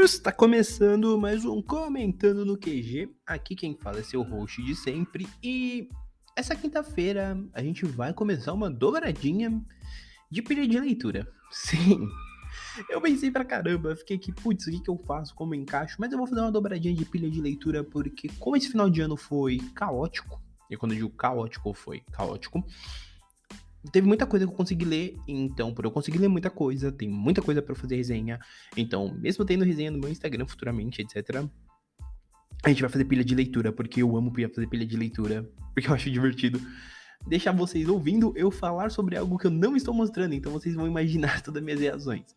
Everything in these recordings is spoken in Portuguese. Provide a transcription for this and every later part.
Está começando mais um Comentando no QG. Aqui quem fala é seu host de sempre. E essa quinta-feira a gente vai começar uma dobradinha de pilha de leitura. Sim, eu pensei pra caramba, fiquei aqui, putz, o que eu faço, como eu encaixo? Mas eu vou fazer uma dobradinha de pilha de leitura porque como esse final de ano foi caótico, e quando eu digo caótico, foi caótico, teve muita coisa que eu consegui ler, então por eu conseguir ler muita coisa, tem muita coisa pra fazer resenha, então mesmo tendo resenha no meu Instagram futuramente, etc., a gente vai fazer pilha de leitura, porque eu amo fazer pilha de leitura, porque eu acho divertido deixar vocês ouvindo eu falar sobre algo que eu não estou mostrando, então vocês vão imaginar todas as minhas reações.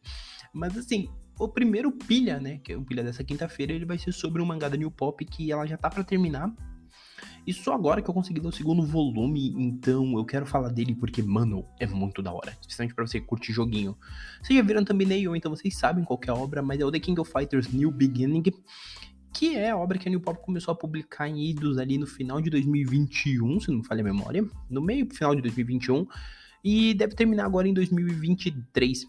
Mas assim, o primeiro pilha, né, que é o pilha dessa quinta-feira, ele vai ser sobre um mangá da New Pop que ela já tá pra terminar, e só agora que eu consegui ler o segundo volume, então eu quero falar dele porque, mano, é muito da hora. Especialmente pra você que curte joguinho. Vocês já viram thumbnail, então vocês sabem qual que é a obra, mas é o The King of Fighters New Beginning, que é a obra que a New Pop começou a publicar em idos ali no final de 2021, se não me falha a memória. No meio pro final de 2021, e deve terminar agora em 2023.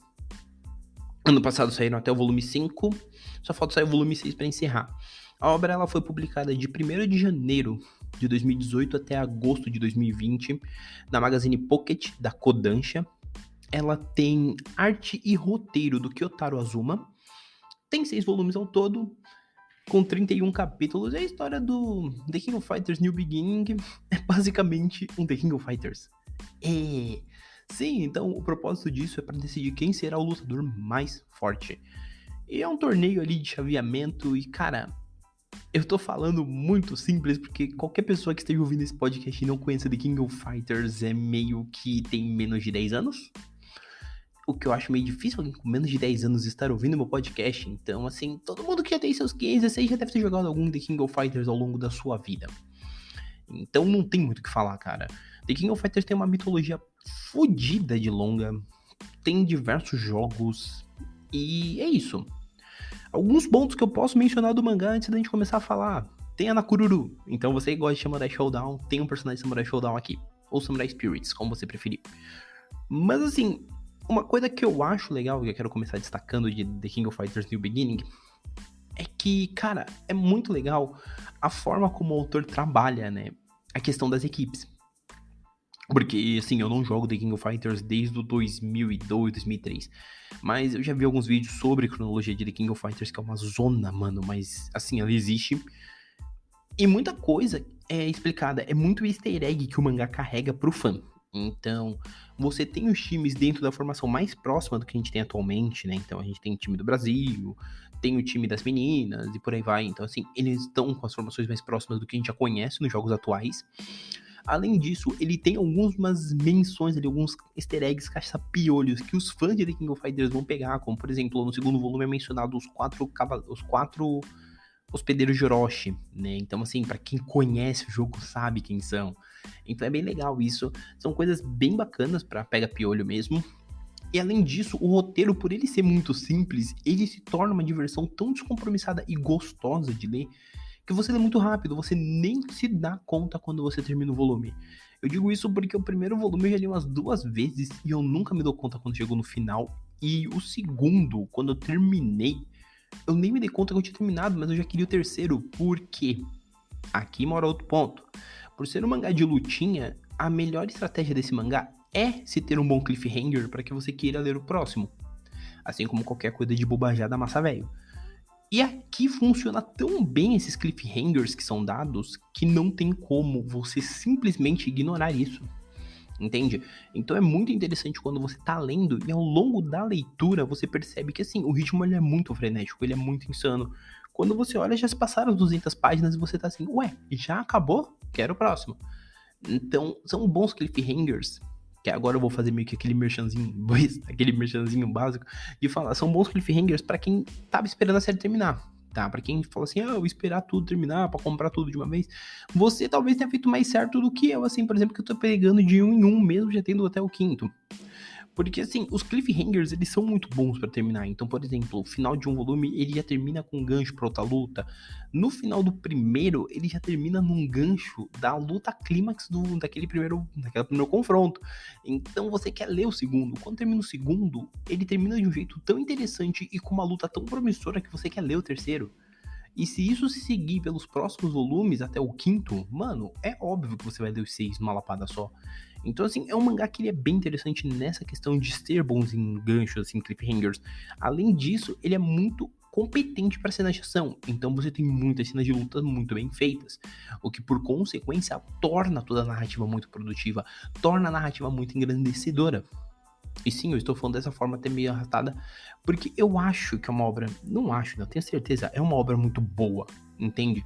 Ano passado saíram até o volume 5, só falta sair o volume 6 para encerrar. A obra ela foi publicada de 1º de janeiro de 2018 até agosto de 2020 na Magazine Pocket da Kodansha. Ela tem arte e roteiro do Kyotaro Azuma. Tem 6 volumes ao todo, com 31 capítulos. A história do The King of Fighters New Beginning é basicamente um The King of Fighters. Sim, então o propósito disso é para decidir quem será o lutador mais forte. E é um torneio ali de chaveamento e, cara, eu tô falando muito simples porque qualquer pessoa que esteja ouvindo esse podcast e não conheça The King of Fighters é meio que tem menos de 10 anos. O que eu acho meio difícil alguém com menos de 10 anos estar ouvindo meu podcast. Então, assim, todo mundo que já tem seus 15, 16 já deve ter jogado algum The King of Fighters ao longo da sua vida. Então não tem muito o que falar, cara. The King of Fighters tem uma mitologia fodida de longa, tem diversos jogos, e é isso. Alguns pontos que eu posso mencionar do mangá antes da gente começar a falar. Tem a Nakururu, então você que gosta de Samurai Showdown, tem um personagem de Samurai Showdown aqui. Ou Samurai Spirits, como você preferir. Mas assim, uma coisa que eu acho legal, que eu quero começar destacando de The King of Fighters New Beginning, é que, cara, é muito legal a forma como o autor trabalha, né, a questão das equipes. Porque, assim, eu não jogo The King of Fighters desde o 2002, 2003. Mas eu já vi alguns vídeos sobre a cronologia de The King of Fighters, que é uma zona, mano. Mas, assim, ela existe. E muita coisa é explicada. É muito easter egg que o mangá carrega pro fã. Então, você tem os times dentro da formação mais próxima do que a gente tem atualmente, né? Então, a gente tem o time do Brasil, tem o time das meninas e por aí vai. Então, assim, eles estão com as formações mais próximas do que a gente já conhece nos jogos atuais. Além disso, ele tem algumas menções ali, alguns easter eggs, caça-piolhos, que os fãs de The King of Fighters vão pegar, como, por exemplo, no segundo volume é mencionado os quatro hospedeiros de Orochi, né? Então, assim, pra quem conhece o jogo sabe quem são. Então é bem legal isso. São coisas bem bacanas pra pega-piolho mesmo. E além disso, o roteiro, por ele ser muito simples, ele se torna uma diversão tão descompromissada e gostosa de ler, que você lê muito rápido, você nem se dá conta quando você termina o volume. Eu digo isso porque o primeiro volume eu já li umas 2 vezes e eu nunca me dou conta quando chegou no final. E o segundo, quando eu terminei, eu nem me dei conta que eu tinha terminado, mas eu já queria o terceiro. Por quê? Aqui mora outro ponto. Por ser um mangá de lutinha, a melhor estratégia desse mangá é se ter um bom cliffhanger para que você queira ler o próximo. Assim como qualquer coisa de bobajada massa velho. E aqui funciona tão bem esses cliffhangers que são dados que não tem como você simplesmente ignorar isso, entende? Então é muito interessante quando você tá lendo e ao longo da leitura você percebe que assim, o ritmo ele é muito frenético, ele é muito insano. Quando você olha já se passaram 200 páginas e você tá assim, ué, já acabou? Quero o próximo. Então são bons cliffhangers, que agora eu vou fazer meio que aquele merchanzinho básico, de falar, são bons cliffhangers pra quem tava esperando a série terminar, tá? Pra quem fala assim, eu vou esperar tudo terminar pra comprar tudo de uma vez. Você talvez tenha feito mais certo do que eu, assim, por exemplo, que eu tô pegando de 1 em 1 mesmo, já tendo até o 5º. Porque, assim, os cliffhangers, eles são muito bons pra terminar. Então, por exemplo, o final de um volume, ele já termina com um gancho pra outra luta. No final do primeiro, ele já termina num gancho da luta clímax daquele primeiro confronto. Então, você quer ler o segundo. Quando termina o segundo, ele termina de um jeito tão interessante e com uma luta tão promissora que você quer ler o terceiro. E se isso se seguir pelos próximos volumes até o quinto, mano, é óbvio que você vai ler os 6 numa lapada só. Então, assim, é um mangá que ele é bem interessante nessa questão de ser bons em ganchos, assim, cliffhangers. Além disso, ele é muito competente para cenas de ação. Então você tem muitas cenas de luta muito bem feitas, o que por consequência torna toda a narrativa muito produtiva, torna a narrativa muito engrandecedora. E sim, eu estou falando dessa forma até meio arrastada, porque eu acho que é uma obra, não acho, não tenho certeza, é uma obra muito boa, entende?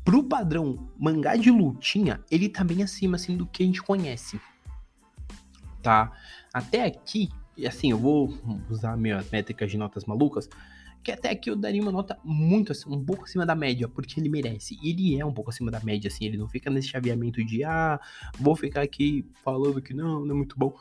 Pro padrão mangá de lutinha, ele tá bem acima, assim, do que a gente conhece, tá? Até aqui, e assim, eu vou usar minhas métricas de notas malucas, que até aqui eu daria uma nota muito, assim, um pouco acima da média, porque ele merece. E ele é um pouco acima da média, assim, ele não fica nesse chaveamento de, vou ficar aqui falando que não é muito bom.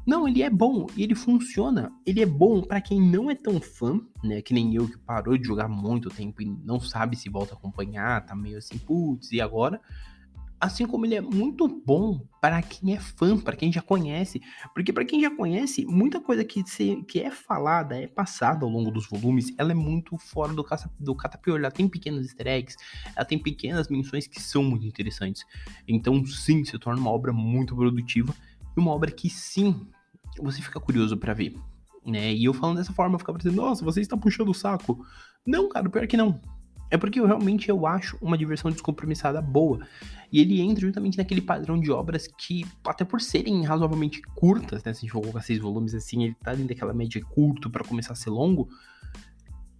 Não, ele é bom e ele funciona. Ele é bom pra quem não é tão fã, né? Que nem eu, que parou de jogar muito tempo e não sabe se volta a acompanhar, tá meio assim, putz, e agora? Assim como ele é muito bom para quem é fã, para quem já conhece. Porque para quem já conhece, muita coisa que é falada, é passada ao longo dos volumes, ela é muito fora do catapiolho. Ela tem pequenos easter eggs, ela tem pequenas menções que são muito interessantes. Então, sim, se torna uma obra muito produtiva e uma obra que, sim, você fica curioso para ver, né? E eu falando dessa forma, eu ficava dizendo, nossa, você está puxando o saco. Não, cara, pior que não. É porque eu acho uma diversão descompromissada boa. E ele entra justamente naquele padrão de obras que, até por serem razoavelmente curtas, né? Se a gente for colocar 6 volumes assim, ele tá dentro daquela média curto para começar a ser longo.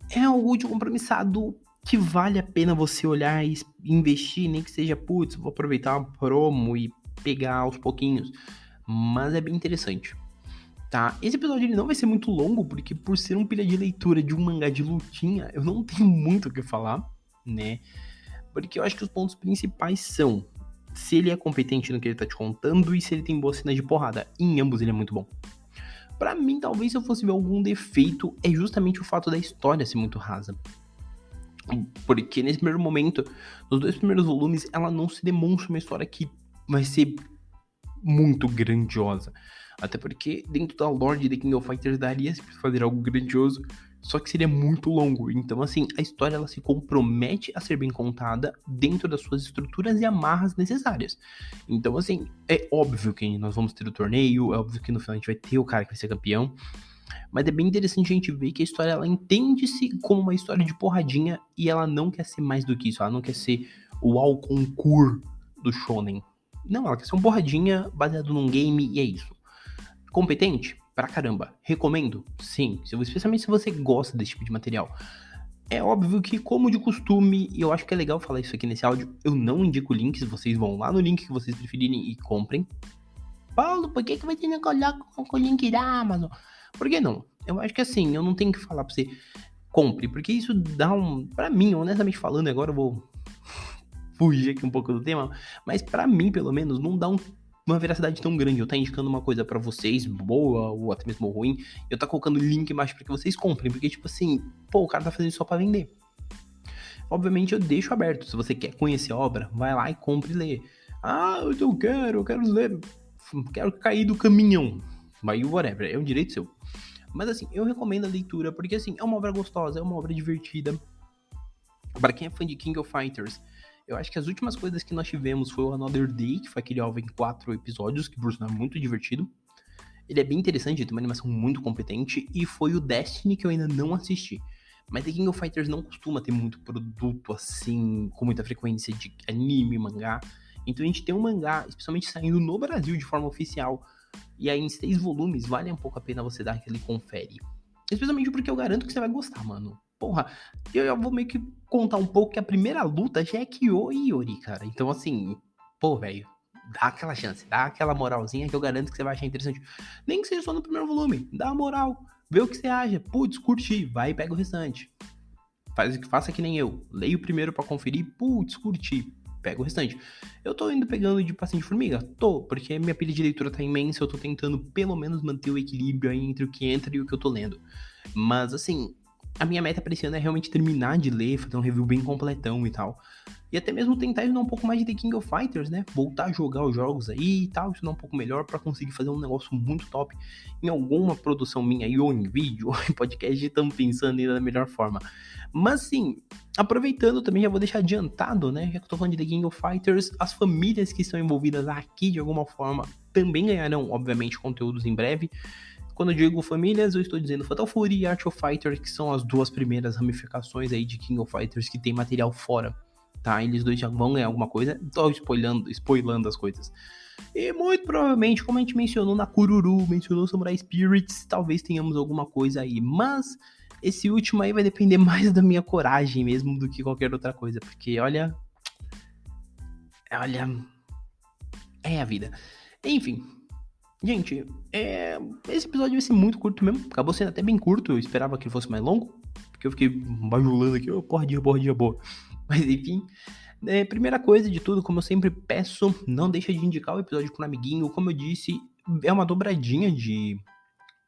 É algo de compromissado que vale a pena você olhar e investir, nem que seja, putz, vou aproveitar uma promo e pegar aos pouquinhos. Mas é bem interessante. Tá, esse episódio ele não vai ser muito longo, porque por ser um pilha de leitura de um mangá de lutinha, eu não tenho muito o que falar, né? Porque eu acho que os pontos principais são se ele é competente no que ele tá te contando e se ele tem boas cenas de porrada. Em ambos ele é muito bom. Pra mim, talvez se eu fosse ver algum defeito, é justamente o fato da história ser muito rasa. Porque nesse primeiro momento, nos 2 primeiros volumes, ela não se demonstra uma história que vai ser muito grandiosa. Até porque dentro da lore de The King of Fighters daria se fazer algo grandioso, só que seria muito longo. Então, assim, a história ela se compromete a ser bem contada dentro das suas estruturas e amarras necessárias. Então, assim, é óbvio que nós vamos ter o torneio, é óbvio que no final a gente vai ter o cara que vai ser campeão, mas é bem interessante a gente ver que a história ela entende-se como uma história de porradinha e ela não quer ser mais do que isso, ela não quer ser o ao concurso do shonen. Não, ela quer ser uma porradinha baseado num game e é isso. Competente? Pra caramba. Recomendo? Sim. Especialmente se você gosta desse tipo de material. É óbvio que, como de costume, e eu acho que é legal falar isso aqui nesse áudio, eu não indico links, vocês vão lá no link que vocês preferirem e comprem. Paulo, por que você não coloca com o link da Amazon? Por que não? Eu acho que assim, eu não tenho que falar pra você compre, porque isso dá pra mim, honestamente falando, agora eu vou fugir aqui um pouco do tema, mas pra mim, pelo menos, não dá uma veracidade tão grande. Eu tá indicando uma coisa pra vocês, boa ou até mesmo ruim, eu tá colocando link embaixo pra que vocês comprem, porque tipo assim, o cara tá fazendo isso só pra vender. Obviamente eu deixo aberto, se você quer conhecer a obra, vai lá e compre e lê. Eu quero ler, quero cair do caminhão, vai whatever, é um direito seu. Mas assim, eu recomendo a leitura, porque assim, é uma obra gostosa, é uma obra divertida. Pra quem é fã de King of Fighters, eu acho que as últimas coisas que nós tivemos foi o Another Day, que foi aquele OVA em 4 episódios, que por sinal é muito divertido. Ele é bem interessante, tem uma animação muito competente, e foi o Destiny que eu ainda não assisti. Mas The King of Fighters não costuma ter muito produto assim, com muita frequência de anime, mangá. Então a gente tem um mangá, especialmente saindo no Brasil de forma oficial, e aí em 6 volumes, vale um pouco a pena você dar aquele confere. Especialmente porque eu garanto que você vai gostar, mano. Porra, eu vou meio que contar um pouco que a primeira luta já é Kyo e Yori, cara. Então, assim, velho, dá aquela chance, dá aquela moralzinha que eu garanto que você vai achar interessante. Nem que seja só no primeiro volume, dá a moral, vê o que você acha. Putz, curti, vai e pega o restante. Faça que nem eu, leia o primeiro pra conferir, putz, curti. pego o restante. Eu tô indo pegando de passinho de formiga? Tô, porque minha pilha de leitura tá imensa, eu tô tentando pelo menos manter o equilíbrio aí entre o que entra e o que eu tô lendo. Mas, assim, a minha meta pra esse ano é realmente terminar de ler, fazer um review bem completão e tal. E até mesmo tentar estudar um pouco mais de The King of Fighters, né? Voltar a jogar os jogos aí e tal, estudar um pouco melhor pra conseguir fazer um negócio muito top em alguma produção minha aí, ou em vídeo, ou em podcast, estamos pensando ainda da melhor forma. Mas sim, aproveitando também, já vou deixar adiantado, né? Já que eu tô falando de The King of Fighters, as famílias que estão envolvidas aqui de alguma forma também ganharão, obviamente, conteúdos em breve. Quando eu digo famílias, eu estou dizendo Fatal Fury e Art of Fighter, que são as duas primeiras ramificações aí de King of Fighters que tem material fora, tá? Eles dois já vão ganhar alguma coisa, tô spoilando as coisas. E muito provavelmente, como a gente mencionou na Kururu, mencionou Samurai Spirits, talvez tenhamos alguma coisa aí, mas esse último aí vai depender mais da minha coragem mesmo do que qualquer outra coisa, porque olha, é a vida. Enfim, gente, esse episódio vai ser muito curto mesmo, acabou sendo até bem curto, eu esperava que ele fosse mais longo, porque eu fiquei bajulando aqui, porradinha boa. Mas enfim, primeira coisa de tudo, como eu sempre peço, não deixa de indicar o episódio com um amiguinho, como eu disse, é uma dobradinha de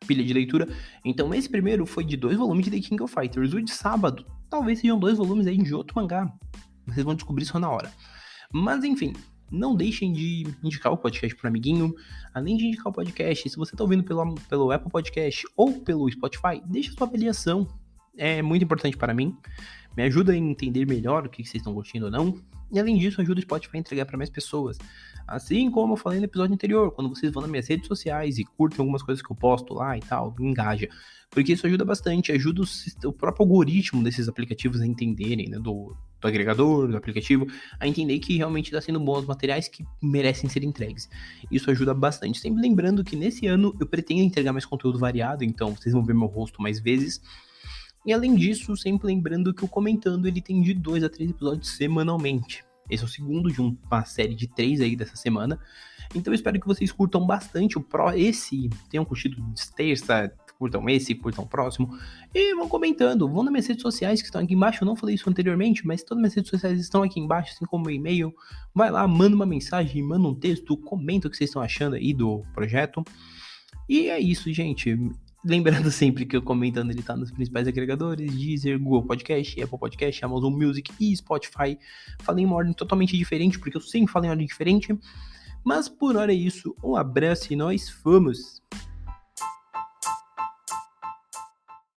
pilha de leitura, então esse primeiro foi de 2 volumes de The King of Fighters, o de sábado talvez sejam 2 volumes aí de outro mangá, vocês vão descobrir só na hora. Mas enfim, não deixem de indicar o podcast para amiguinho. Além de indicar o podcast, se você está ouvindo pelo Apple Podcast ou pelo Spotify, deixa sua avaliação. É muito importante para mim. Me ajuda a entender melhor o que vocês estão curtindo ou não. E além disso, ajuda o Spotify a entregar para mais pessoas. Assim como eu falei no episódio anterior, quando vocês vão nas minhas redes sociais e curtem algumas coisas que eu posto lá e tal, engaja. Porque isso ajuda bastante, ajuda o próprio algoritmo desses aplicativos a entenderem, né, do agregador, do aplicativo, a entender que realmente está sendo bons materiais que merecem ser entregues. Isso ajuda bastante. Sempre lembrando que nesse ano eu pretendo entregar mais conteúdo variado, então vocês vão ver meu rosto mais vezes. E além disso, sempre lembrando que o Comentando ele tem de 2 a 3 episódios semanalmente. Esse é o segundo de uma série de 3 aí dessa semana. Então eu espero que vocês curtam bastante esse, tenham curtido de terça, curtam esse, curtam o próximo, e vão comentando, vão nas minhas redes sociais que estão aqui embaixo, eu não falei isso anteriormente, mas todas as minhas redes sociais estão aqui embaixo, assim como o e-mail, vai lá, manda uma mensagem, manda um texto, comenta o que vocês estão achando aí do projeto, e é isso, gente. Lembrando sempre que o Comentando ele tá nos principais agregadores, Deezer, Google Podcast, Apple Podcast, Amazon Music e Spotify. Falei em uma ordem totalmente diferente, porque eu sempre falo em ordem diferente. Mas por hora é isso, um abraço e nós fomos!